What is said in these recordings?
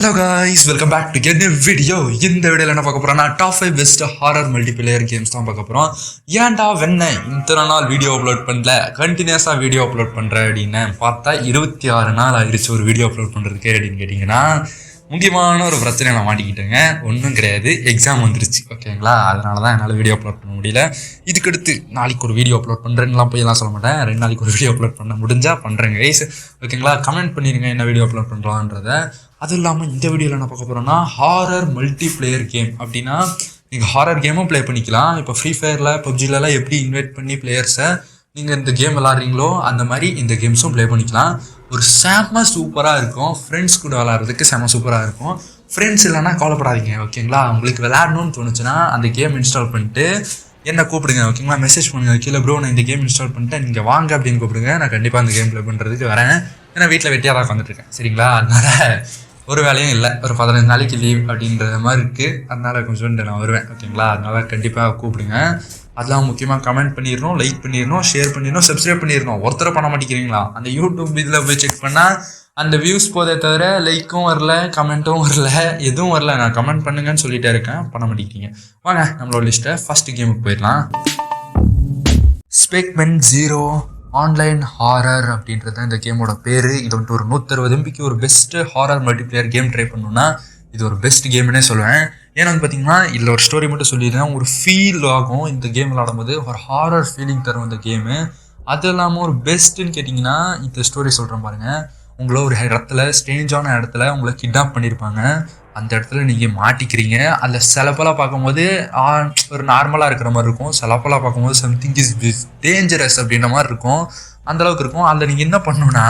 Hello guys, welcome back to a new video. இந்த வீடியோல என்ன பார்க்க போறோம்னா top 5 best horror multiplayer games தான் பார்க்க போறோம். ஏன்டா வெண்ணே இத்தனை நாள் வீடியோ அப்லோட் பண்ணல, கண்டினியூஸா வீடியோ அப்லோட் பண்ற அப்படின்னு பார்த்தா 26 நாள் ஆயிடுச்சு ஒரு வீடியோ அப்லோட் பண்றதுக்கு அப்படின்னு கேட்டீங்கன்னா முக்கியமான ஒரு பிரச்சனை நான் மாட்டிக்கிட்டேங்க. ஒன்றும் கிடையாது, எக்ஸாம் வந்துருச்சு ஓகேங்களா. அதனால தான் என்னால் வீடியோ அப்லோட் பண்ண முடியல. இதுக்கடுத்து நாளைக்கு ஒரு வீடியோ அப்லோட் பண்ணுறேன்னுலாம் போய் எல்லாம் சொல்ல மாட்டேன். 2 நாளைக்கு ஒரு வீடியோ அப்லோட் பண்ண முடிஞ்சா பண்ணுறேங்க கைஸ் ஓகேங்களா. கமெண்ட் பண்ணிடுங்க என்ன வீடியோ அப்லோட் பண்ணுறான்றத. அதுவும் இல்லாமல் இந்த வீடியோவில் என்ன பார்க்க போகிறோன்னா ஹாரர் மல்டிபிளேயர் கேம். அப்படின்னா நீங்கள் ஹாரர் கேமும் ப்ளே பண்ணிக்கலாம். இப்போ ஃப்ரீ ஃபயரில் பப்ஜிலலாம் எப்படி இன்வைட் பண்ணி பிளேயர்ஸை நீங்கள் இந்த கேம் விளாட்றீங்களோ அந்த மாதிரி இந்த கேம்ஸும் ப்ளே பண்ணிக்கலாம். ஒரு செம்ம சூப்பராக இருக்கும். ஃப்ரெண்ட்ஸ் கூட விளாட்றதுக்கு செம்ம சூப்பராக இருக்கும். ஃப்ரெண்ட்ஸ் இல்லைன்னா கவலைப்படாதீங்க ஓகேங்களா. உங்களுக்கு விளாடணும்னு தோணுச்சுன்னா அந்த கேம் இன்ஸ்டால் பண்ணிட்டு என்ன கூப்பிடுங்க ஓகேங்களா. மெசேஜ் பண்ணுங்க கீழே ப்ரோ நான் இந்த கேம் இன்ஸ்டால் பண்ணிட்டேன் நீங்கள் வாங்க அப்படின்னு கூப்பிடுங்க. நான் கண்டிப்பாக அந்த கேம் ப்ளே பண்ணுறதுக்கு வரேன். ஏன்னா வீட்டில் வெட்டியாக தான் உட்காந்துட்ருக்கேன் சரிங்களா. அதனால் ஒரு வேலையும் இல்லை, ஒரு 15 நாளைக்கு லீவ் அப்படின்ற மாதிரி இருக்குது. அதனால் கொஞ்சம் நான் வருவேன் ஓகேங்களா. அதனால் கண்டிப்பாக கூப்பிடுங்க. அதெல்லாம் முக்கியமாக கமெண்ட் பண்ணிடணும், லைக் பண்ணிடணும், ஷேர் பண்ணிடணும், சப்ஸ்கிரைப் பண்ணிடணும். ஒருத்தரை பண்ண மாட்டேங்கிறீங்களா? அந்த யூடியூப் இதில் போய் செக் பண்ணால் அந்த வியூஸ் போதே தவிர லைக்கும் வரல, கமெண்ட்டும் வரல, எதுவும் வரல. நான் கமெண்ட் பண்ணுங்கன்னு சொல்லிட்டே இருக்கேன், பண்ண மாட்டேங்கிறீங்க. வாங்க நம்மளோட லிஸ்ட்டை ஃபஸ்ட்டு கேமுக்கு போயிடலாம். ஸ்பெக்மென் 0 ஆன்லைன் ஹாரர் அப்படின்றது தான் இந்த கேமோட பேர். இது வந்துட்டு ஒரு 160 MB ஒரு best horror multiplayer game try பண்ணணுன்னா இது ஒரு பெஸ்ட் கேம்னே சொல்லுவேன். ஏன்னா வந்து பார்த்தீங்கன்னா இதில் ஒரு ஸ்டோரி மட்டும் சொல்லிடுறேன். ஒரு ஃபீல் ஆகும் இந்த கேம் விளாடும்போது, ஒரு ஹாரர் ஃபீலிங் தரும் இந்த கேமு. அது இல்லாமல் ஒரு பெஸ்ட்டுன்னு கேட்டிங்கன்னா இந்த ஸ்டோரி சொல்கிறேன் பாருங்கள். உங்களை ஒரு இடத்துல ஸ்ட்ரேஞ்சான இடத்துல உங்களை கிட்னாப் பண்ணியிருப்பாங்க. அந்த இடத்துல நீங்கள் மாட்டிக்கிறீங்க. அதில் சிலப்பெல்லாம் பார்க்கும்போது ஒரு நார்மலாக இருக்கிற மாதிரி இருக்கும், சிலப்பெல்லாம் பார்க்கும்போது சம்திங் இஸ் டேஞ்சரஸ் அப்படின்ற மாதிரி இருக்கும். அந்தளவுக்கு இருக்கும். அதில் நீங்கள் என்ன பண்ணணுன்னா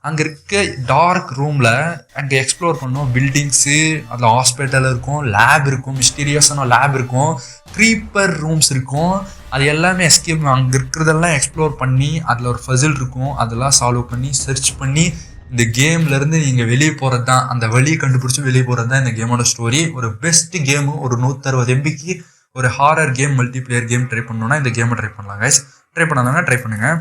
அங்கே இருக்க டார்க் ரூமில் அங்கே எக்ஸ்ப்ளோர் பண்ணணும். பில்டிங்ஸு, அதில் ஹாஸ்பிட்டல் இருக்கும், லேப் இருக்கும், மிஸ்டீரியஸான லேப் இருக்கும், க்ரீப்பர் ரூம்ஸ் இருக்கும். அது எல்லாமே எஸ்கேப் அங்கே இருக்கிறதெல்லாம் எக்ஸ்ப்ளோர் பண்ணி அதில் ஒரு ஃபசில் இருக்கும், அதெல்லாம் சால்வ் பண்ணி சர்ச் பண்ணி இந்த கேம்லேருந்து நீங்கள் வெளியே போகிறது தான், அந்த வழியை கண்டுபிடிச்சி வெளியே போகிறது தான் இந்த கேமோட ஸ்டோரி. ஒரு பெஸ்ட்டு கேமு. ஒரு 160 MBக்கு ஒரு horror game multiplayer game try பண்ணணுன்னா இந்த கேமை ட்ரை பண்ணலாம் கைஸ். ட்ரை பண்ணாதாங்க ட்ரை பண்ணுங்கள்.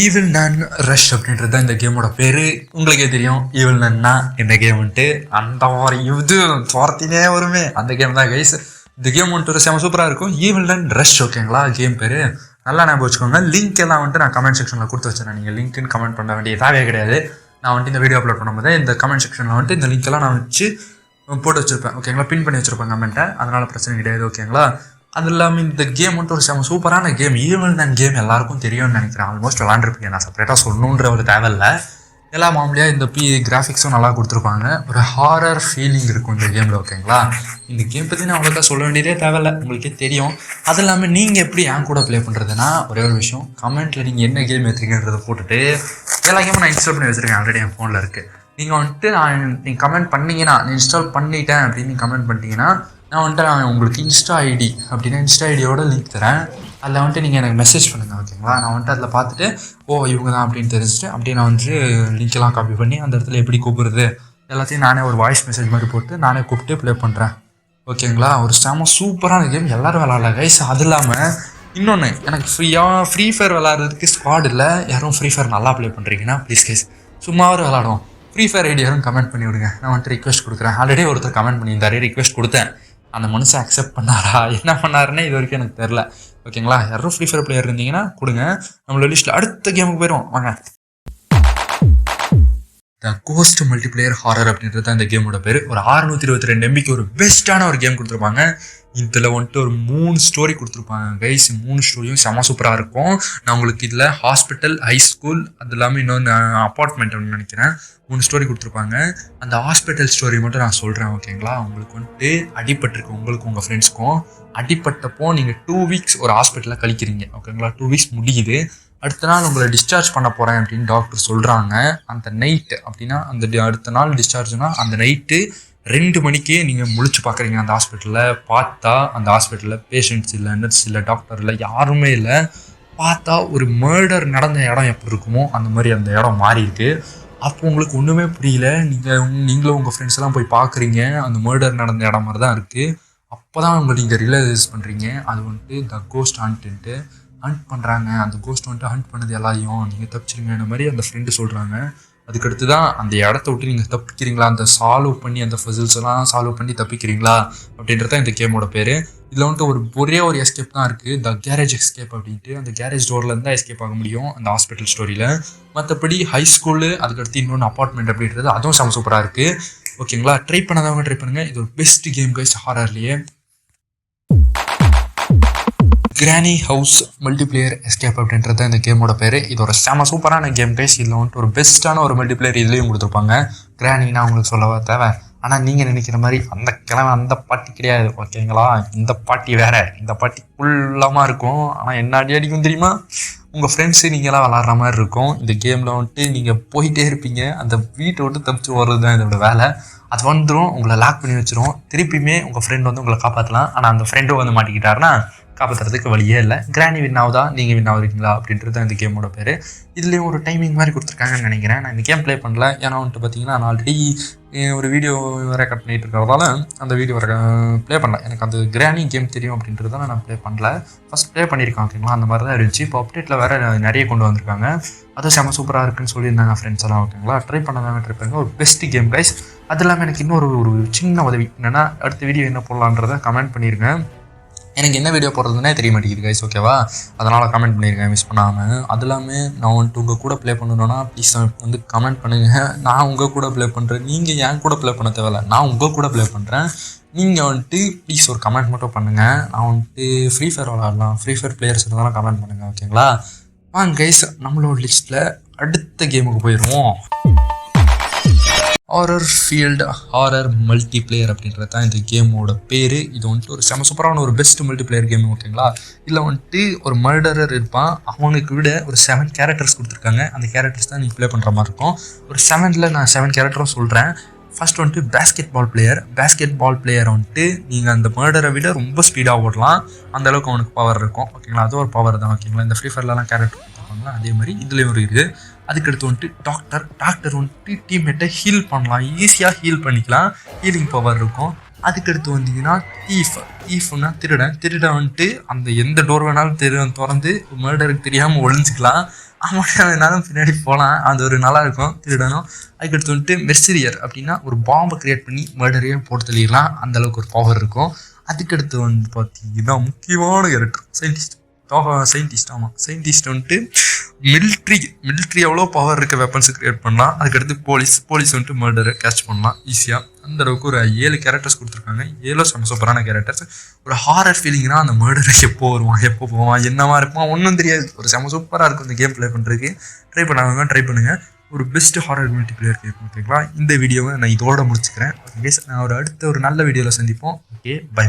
ஈவில் நன் ரஷ் அப்படின்றது தான் இந்த கேமோட பேர். உங்களுக்கே தெரியும் ஈவில் நன்னா இந்த கேம் வந்துட்டு அந்த ஒரு இது துரத்தினே வருமே அந்த கேம் தான் கைஸ். இந்த கேம் வந்துட்டு ஒரு செம சூப்பராக இருக்கும். ஈவில் நன் ரஷ் ஓகேங்களா கேம் பேர். நல்லா ஞாபகம் வச்சுக்கோங்க. லிங்க் எல்லாம் வந்துட்டு நான் கமெண்ட் செக்ஷனில் கொடுத்து வச்சுருந்தேன். நீங்கள் லிங்க்னு கமெண்ட் பண்ண வேண்டியதாகவே கிடையாது. நான் வந்துட்டு இந்த வீடியோ அப்லோட் பண்ணும்போது இந்த கமெண்ட் செக்ஷனில் வந்துட்டு இந்த லிங்க் எல்லாம் நான் வச்சு போட்டு வச்சுருப்பேன் ஓகேங்களா. பின் பண்ணி வச்சுருப்பேன் கமெண்ட்டை. அதனால் பிரச்சனை கிடையாது ஓகேங்களா. அது இல்லாமல் இந்த கேம் வந்துட்டு ஒரு செம சூப்பரான கேம். ஈவில் நன் கேம் எல்லாருக்கும் தெரியும்னு நினைக்கிறேன். ஆல்மோஸ்ட் விளாண்டுருப்பீங்க. நான் செப்பரேட்டாக சொல்லணுன்ற ஒரு தேவையில்லை. எல்லா மாமூலியாக இந்த கிராஃபிக்ஸும் நல்லா கொடுத்துருப்பாங்க. ஒரு ஹாரர் ஃபீலிங் இருக்கும் இந்த கேமில் ஓகேங்களா. இந்த கேம் பற்றி நான் அவ்வளோக்கா சொல்ல வேண்டியதே தேவையில்லை, உங்களுக்கே தெரியும். அது இல்லாமல் நீங்கள் எப்படி என் கூட ப்ளே பண்ணுறதுன்னா ஒரே ஒரு விஷயம், கமெண்ட்டில் நீங்கள் என்ன கேம் எடுத்துருக்கீங்கன்றதை போட்டுட்டு எல்லா கேமும் நான் இன்ஸ்டால் பண்ணி வச்சுருக்கேன், ஆல்ரெடி என் ஃபோனில் இருக்குது. நீங்கள் வந்துட்டு நீங்கள் கமெண்ட் பண்ணிங்கன்னா நான் இன்ஸ்டால் பண்ணிட்டேன் அப்படின்னு நீங்கள் கமெண்ட் பண்ணிட்டீங்கன்னா நான் வந்துட்டு உங்களுக்கு இன்ஸ்டா ஐடி அப்படின்னா இன்ஸ்டா ஐடியோட லிங்க் தரேன். அதில் வந்துட்டு நீங்கள் எனக்கு மெசேஜ் பண்ணுங்கள் ஓகேங்களா. நான் வந்துட்டு அதில் பார்த்துட்டு இவங்க தான் அப்படின்னு தெரிஞ்சுட்டு அப்படியே நான் வந்துட்டு லிங்க்கெல்லாம் காப்பி பண்ணி அந்த இடத்துல எப்படி கூப்பிடுறது எல்லாத்தையும் நானே ஒரு வாய்ஸ் மெசேஜ் மாதிரி போட்டு நானே கூப்பிட்டு ப்ளே பண்ணுறேன் ஓகேங்களா. ஒரு செம சூப்பரான கேம், எல்லோரும் விளாட்லாம் கைஸ். அது இல்லாமல் இன்னொன்று, எனக்கு ஃப்ரீ ஃபயர் விளாட்றதுக்கு ஸ்குவாட் இல்லை. யாரும் ஃப்ரீ ஃபயர் நல்லா ப்ளே பண்ணுறீங்கன்னா ப்ளீஸ் கைஸ் சும்மாவும் விளாடுவோம். ஃப்ரீ ஃபயர் ஐடி யாரும் கமெண்ட் பண்ணி விடுங்க. நான் வந்துட்டு ரிக்வெஸ்ட் கொடுக்குறேன். ஆல்ரெடி ஒருத்தர் கமெண்ட் பண்ணியிருந்தாரு, ரிக்வெஸ்ட் கொடுத்தேன். அந்த மனுஷன் அக்செப்ட் பண்ணாரா என்ன பண்ணாருன்னு இது வரைக்கும் எனக்கு தெரில ஓகேங்களா. யாரும் ஃப்ரீ ஃபயர் பிளேயர் இருந்தீங்கன்னா கொடுங்க. நம்மளோட லிஸ்ட்டில் அடுத்த கேமுக்கு போயிடுவோம் வாங்க. த கோஸ்ட் மல்டிபிளேயர் ஹாரர் அப்படின்றது தான் இந்த கேமோட பேர். ஒரு 622 MBக்கு ஒரு பெஸ்ட்டான ஒரு கேம் கொடுத்துருப்பாங்க. இதில் வந்துட்டு ஒரு 3 ஸ்டோரி கொடுத்துருப்பாங்க கைஸ். 3 ஸ்டோரியும் செம சூப்பராக இருக்கும். நான் உங்களுக்கு இதில் ஹாஸ்பிட்டல், ஹைஸ்கூல், அது இல்லாமல் இன்னொன்று அப்பார்ட்மெண்ட் அப்படின்னு நினைக்கிறேன் 3 ஸ்டோரி கொடுத்துருப்பாங்க. அந்த ஹாஸ்பிட்டல் ஸ்டோரி மட்டும் நான் சொல்கிறேன் ஓகேங்களா. உங்களுக்கு வந்துட்டு அடிபட்டிருக்கு, உங்களுக்கு உங்கள் ஃப்ரெண்ட்ஸ்க்கும் அடிப்பட்டப்போ நீங்கள் 2 வீக்ஸ் ஒரு ஹாஸ்பிட்டலில் கழிக்கிறீங்க ஓகேங்களா. 2 வீக்ஸ் முடியுது. அடுத்த நாள் உங்களை டிஸ்சார்ஜ் பண்ண போகிறேன் அப்படின்னு டாக்டர் சொல்கிறாங்க. அந்த நைட்டு அப்படின்னா அடுத்த நாள் டிஸ்சார்ஜ்னா அந்த நைட்டு 2 மணிக்கே நீங்கள் முழிச்சு பார்க்குறீங்க அந்த ஹாஸ்பிட்டலில். பார்த்தா அந்த ஹாஸ்பிட்டலில் பேஷண்ட்ஸ் இல்லை, நர்ஸ் இல்லை, டாக்டர் இல்லை, யாருமே இல்லை. பார்த்தா ஒரு மர்டர் நடந்த இடம் எப்படி இருக்குமோ அந்த மாதிரி அந்த இடம் மாறி இருக்கு. அப்போ உங்களுக்கு ஒன்றுமே புரியல. நீங்களும் உங்கள் ஃப்ரெண்ட்ஸ் எல்லாம் போய் பார்க்குறீங்க, அந்த மர்டர் நடந்த இடம் மாதிரி தான் இருக்குது. அப்போ தான் உங்களுக்கு நீங்கள் ரியலைஸ் பண்ணுறீங்க அது வந்துட்டு த கோஸ்ட் ஹண்ட்டு ஹண்ட் பண்ணுறாங்க. அந்த கோஸ்ட் வந்துட்டு ஹண்ட் பண்ணது எல்லாரையும் நீங்கள் தப்பிச்சிருங்க இந்த மாதிரி அந்த ஃப்ரெண்டு சொல்கிறாங்க. அதுக்கடுத்து தான் அந்த இடத்த விட்டு நீங்கள் தப்பிக்கிறீங்களா, அந்த சால்வ் பண்ணி அந்த ஃபசில்ஸ் எல்லாம் சால்வ் பண்ணி தப்பிக்கிறீங்களா அப்படின்றது தான் இந்த கேமோட பேர். இதில் வந்துட்டு ஒரே ஒரு எஸ்கேப் தான் இருக்குது, த கேரேஜ் எஸ்கேப் அப்படின்ட்டு. அந்த கேரேஜ் டோர்லேருந்து தான் எஸ்கேப் ஆக முடியும் அந்த ஹாஸ்பிட்டல் ஸ்டோரியில். மற்றபடி ஹை ஸ்கூலு அதுக்கடுத்து இன்னொன்று அப்பார்ட்மெண்ட் அப்படின்றது அதுவும் செம சூப்பராக இருக்குது. ஓகேங்களா, ட்ரை பண்ணாதவங்க ட்ரை பண்ணுங்கள். இது ஒரு பெஸ்ட் கேம் கைஸ் ஹாரர்லேயே. கிரானி ஹவுஸ் மல்டிபிளேயர் எஸ்கேப் அப்படின்றது இந்த கேமோட பேர். இது ஒரு செம சூப்பரான கேம் கைஸ். இதில் வந்துட்டு ஒரு பெஸ்ட்டான ஒரு மல்டிபிளேயர் இதுலேயும் கொடுத்துருப்பாங்க. கிரானின்னா உங்களுக்கு சொல்லவா தேவை, ஆனால் நீங்கள் நினைக்கிற மாதிரி அந்த கிழமை அந்த பாட்டி கிடையாது. ஓகேங்களா, இந்த பாட்டி வேற. இந்த பாட்டி ஃபுல்லாமல் இருக்கும். ஆனால் என்ன அடி அடிக்கும் தெரியுமா, உங்கள் ஃப்ரெண்ட்ஸு நீங்களாம் விளாட்ற மாதிரி இருக்கும். இந்த கேமில் வந்துட்டு நீங்கள் போயிட்டே இருப்பீங்க, அந்த வீட்டை விட்டு தப்பிச்சு வர்றது தான் இதோட வேலை. அது வந்துடும், உங்களை லாக் பண்ணி வச்சிரும். திருப்பியுமே உங்கள் ஃப்ரெண்ட் வந்து உங்களை காப்பாற்றலாம். ஆனால் அந்த ஃப்ரெண்டும் வந்து மாட்டிக்கிட்டாருன்னா காப்பாற்றுறதுக்கு வழியே இல்லை. கிரானி வின் ஆகுதா, நீங்கள் வின் ஆகுறீங்களா அப்படின்றது தான் இந்த கேமோட பேர். இதுலேயும் ஒரு டைமிங் மாதிரி கொடுத்துருக்காங்கன்னு நினைக்கிறேன். நான் இந்த கேம் ப்ளே பண்ணல, ஏன்னா வந்துட்டு பார்த்தீங்கன்னா நான் ஆல்ரெடி ஒரு வீடியோ ரெக்கார்ட் பண்ணிட்டு இருக்கிறதால அந்த வீடியோ ப்ளே பண்ணல. எனக்கு அந்த கிரானி கேம் தெரியும் அப்படின்றதால நான் ப்ளே பண்ணல. ஃபஸ்ட் ப்ளே பண்ணியிருக்கேன் ஓகேங்களா, அந்த மாதிரி தான் இருந்துச்சு. இப்போ அப்டேட்டில் வேறு நிறைய கொண்டு வந்திருக்காங்க, அதுவும் செம சூப்பராக இருக்குன்னு சொல்லியிருந்தாங்க ஃப்ரெண்ட்ஸ் எல்லாம். ஓகேங்களா, ட்ரை பண்ணாமல் ட்ரை பண்ணுங்க, ஒரு பெஸ்ட் கேம் கைஸ். அது இல்லாமல் எனக்கு இன்னொரு ஒரு சின்ன உதவி என்னென்னா, அடுத்த வீடியோ என்ன போடலான்றதை கமெண்ட் பண்ணிடுங்க. எனக்கு என்ன வீடியோ போடுறதுனே தெரிய மாட்டேங்குது கைஸ், ஓகேவா, அதனால் கமெண்ட் பண்ணியிருக்கேன் மிஸ் பண்ணாமல். அது இல்லாமல் நான் வந்துட்டு உங்கள் கூட ப்ளே பண்ணணுன்னா ப்ளீஸ் வந்து கமெண்ட் பண்ணுங்கள். நான் உங்கள் கூட ப்ளே பண்ணுறேன், நீங்கள் என் கூட ப்ளே பண்ண தேவையில்ல, நான் உங்கள் கூட ப்ளே பண்ணுறேன். நீங்கள் வந்துட்டு ப்ளீஸ் ஒரு கமெண்ட் மட்டும் பண்ணுங்கள். நான் வந்துட்டு ஃப்ரீ ஃபயர் விளாட்லாம், ஃப்ரீ ஃபயர் பிளேயர்ஸ் இருந்தாலும் கமெண்ட் பண்ணுங்கள். ஓகேங்களா, வாங்க கைஸ், நம்மளோட லிஸ்ட்டில் அடுத்த கேமுக்கு போயிடுவோம். ஹாரர் ஃபீல்டு ஹாரர் மல்டிப்ளேயர் அப்படின்றது தான் இந்த கேமோட பேர். இது வந்துட்டு ஒரு செம சூப்பரான ஒரு பெஸ்ட் மல்டிப்ளேயர் கேம். ஓகேங்களா, இதில் வந்துட்டு ஒரு மர்டரர் இருப்பான், அவனுக்கு விட ஒரு 7 கேரக்டர்ஸ் கொடுத்துருக்காங்க. அந்த கேரக்டர்ஸ் தான் நீங்கள் ப்ளே பண்ணுற மாதிரி இருக்கும். ஒரு 7ல் நான் 7 கேரக்டரும் சொல்கிறேன். ஃபர்ஸ்ட் வந்துட்டு பேஸ்கெட் பால் பிளேயர் வந்துட்டு நீங்கள் அந்த மர்டரை விட ரொம்ப ஸ்பீடாக ஓடலாம், அந்தளவுக்கு அவனுக்கு பவர் இருக்கும். ஓகேங்களா, அது ஒரு பவர் தான். ஓகேங்களா, இந்த ஃப்ரீ ஃபயர்லலாம் கேரக்டர் கொடுத்துருப்பாங்களா அதே மாதிரி இதுலேயும் ஒரு இருக்குது. அதுக்கடுத்து வந்துட்டு டாக்டர் வந்துட்டு டீம்மேட்டை ஹீல் பண்ணலாம், ஈஸியாக ஹீல் பண்ணிக்கலாம், ஹீலிங் பவர் இருக்கும். அதுக்கடுத்து வந்தீங்கன்னா தீஃப்னா திருடன் வந்துட்டு அந்த எந்த டோர் வேணாலும் திறந்து மர்டருக்கு தெரியாமல் ஒழிஞ்சிக்கலாம். அவன் வேணாலும் பின்னாடி போகலாம், அது ஒரு நல்லா இருக்கும் திருடனும். அதுக்கடுத்து வந்துட்டு மெர்சிரியர் அப்படின்னா ஒரு பாம்பை கிரியேட் பண்ணி மர்டரையும் போட்டு தள்ளிடலாம், அந்தளவுக்கு ஒரு பவர் இருக்கும். அதுக்கடுத்து வந்து பார்த்தீங்கன்னா முக்கியமான கேரக்டர் சயின்டிஸ்ட் வந்துட்டு மிலிட்ரி எவ்வளோ பவர் இருக்க வெப்பன்ஸ் கிரியேட் பண்ணலாம். அதுக்கடுத்து போலீஸ் வந்துட்டு மர்டரை கேட்ச் பண்ணலாம் ஈஸியாக. அந்தளவுக்கு ஒரு 7 கேரக்டர்ஸ் கொடுத்துருக்காங்க. 7 செம சூப்பரான கேரக்டர்ஸ். ஒரு ஹாரர் ஃபீலிங்னா அந்த மர்டரை எப்போ வருவான், எப்போ போவான், என்னவா இருப்பான் ஒன்றும் தெரியாது. ஒரு செம சூப்பராக இருக்கும் இந்த கேம் ப்ளே பண்ணுறதுக்கு. ட்ரை பண்ணுங்கள். ஒரு பெஸ்ட் ஹாரர் மல்டிப்ளேயர் கேம். ஓகேங்களா, இந்த வீடியோவை நான் இதோட முடிச்சுக்கிறேன். ஓகே, நான் அடுத்த ஒரு நல்ல வீடியோவில் சந்திப்போம். Okay, by.